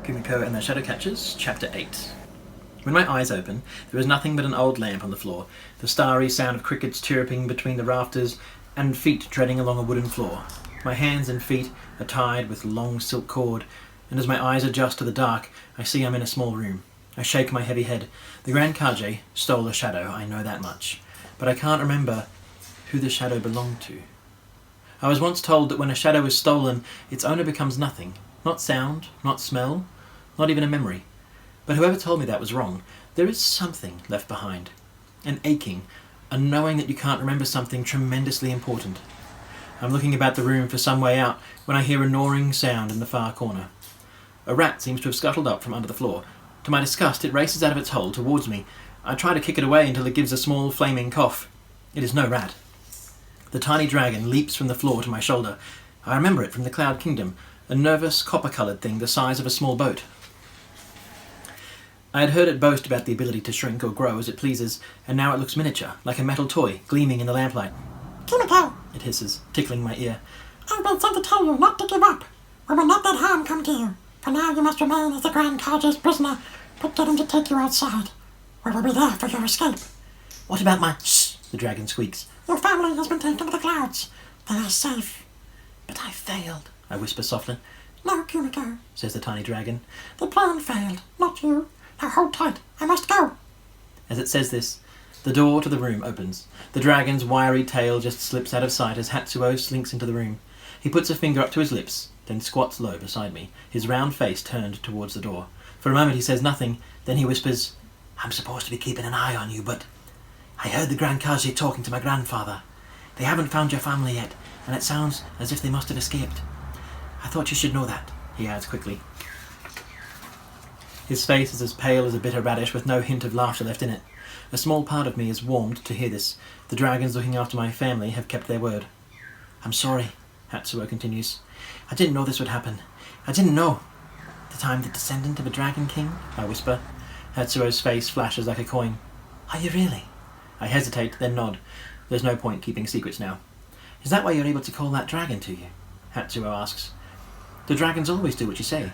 Kumiko and the Shadowcatchers, Chapter 8. When my eyes open, there is nothing but an old lamp on the floor, the starry sound of crickets chirruping between the rafters, and feet treading along a wooden floor. My hands and feet are tied with long silk cord, and as my eyes adjust to the dark, I see I'm in a small room. I shake my heavy head. The Grand Kage stole a shadow, I know that much, but I can't remember who the shadow belonged to. I was once told that when a shadow is stolen, its owner becomes nothing. Not sound, not smell, not even a memory. But whoever told me that was wrong. There is something left behind. An aching, a knowing that you can't remember something tremendously important. I'm looking about the room for some way out when I hear a gnawing sound in the far corner. A rat seems to have scuttled up from under the floor. To my disgust, it races out of its hole towards me. I try to kick it away until it gives a small flaming cough. It is no rat. The tiny dragon leaps from the floor to my shoulder. I remember it from the Cloud Kingdom, a nervous, copper-coloured thing the size of a small boat. I had heard it boast about the ability to shrink or grow as it pleases, and now it looks miniature, like a metal toy, gleaming in the lamplight. "Kumiko," it hisses, tickling my ear. "I've been sent to tell you not to give up. We will not let harm come to you. For now you must remain as the Grand Kage's prisoner, but get him to take you outside. We will be there for your escape." "What about my—" "Shh," the dragon squeaks. "Your family has been taken to the clouds. They are safe." "But I failed," I whisper softly. "No, Kumiko," says the tiny dragon. "The plan failed, not you. Now hold tight. I must go." As it says this, the door to the room opens. The dragon's wiry tail just slips out of sight as Hatsuo slinks into the room. He puts a finger up to his lips, then squats low beside me, his round face turned towards the door. For a moment he says nothing, then he whispers, "I'm supposed to be keeping an eye on you, but I heard the Grand Kage talking to my grandfather. They haven't found your family yet, and it sounds as if they must have escaped. I thought you should know that," he adds quickly. His face is as pale as a bitter radish with no hint of laughter left in it. A small part of me is warmed to hear this. The dragons looking after my family have kept their word. "I'm sorry," Hatsuo continues. "I didn't know this would happen. I didn't know that I'm the descendant of a dragon king," I whisper. Hatsuo's face flashes like a coin. "Are you really?" I hesitate, then nod. There's no point keeping secrets now. "Is that why you're able to call that dragon to you?" Hatsuo asks. "Do dragons always do what you say?"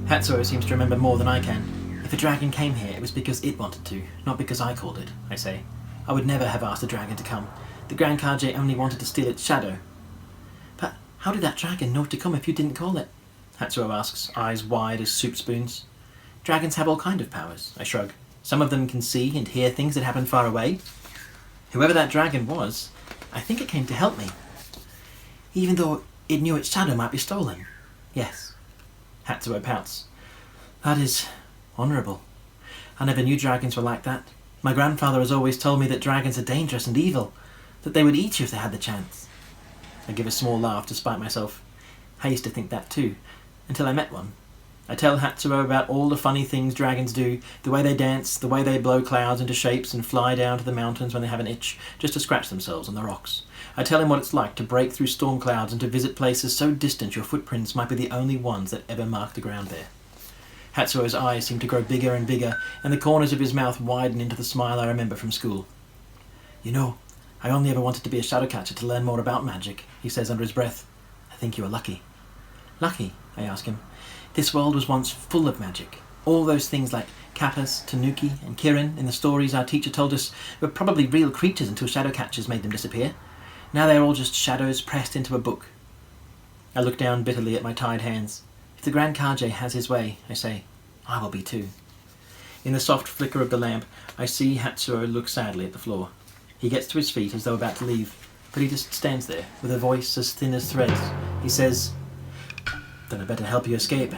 Hatsuo seems to remember more than I can. "If a dragon came here, it was because it wanted to, not because I called it," I say. "I would never have asked a dragon to come. The Grand Kage only wanted to steal its shadow." "But how did that dragon know to come if you didn't call it?" Hatsuo asks, eyes wide as soup spoons. "Dragons have all kinds of powers," I shrug. "Some of them can see and hear things that happen far away. Whoever that dragon was, I think it came to help me. Even though it knew its shadow might be stolen." "Yes." Hatsuo pouts. "That is honourable. I never knew dragons were like that. My grandfather has always told me that dragons are dangerous and evil, that they would eat you if they had the chance." I give a small laugh to spite myself. I used to think that too, until I met one. I tell Hatsuo about all the funny things dragons do, the way they dance, the way they blow clouds into shapes and fly down to the mountains when they have an itch, just to scratch themselves on the rocks. I tell him what it's like to break through storm clouds and to visit places so distant your footprints might be the only ones that ever mark the ground there. Hatsuo's eyes seem to grow bigger and bigger, and the corners of his mouth widen into the smile I remember from school. "You know, I only ever wanted to be a shadowcatcher to learn more about magic," he says under his breath. "I think you are lucky." "Lucky?" I ask him. "This world was once full of magic. All those things like Kappas, Tanuki, and Kirin in the stories our teacher told us were probably real creatures until shadowcatchers made them disappear. Now they are all just shadows pressed into a book." I look down bitterly at my tied hands. "If the Grand Kage has his way," I say, "I will be too." In the soft flicker of the lamp, I see Hatsuo look sadly at the floor. He gets to his feet as though about to leave, but he just stands there, with a voice as thin as threads. He says, "Then I better help you escape."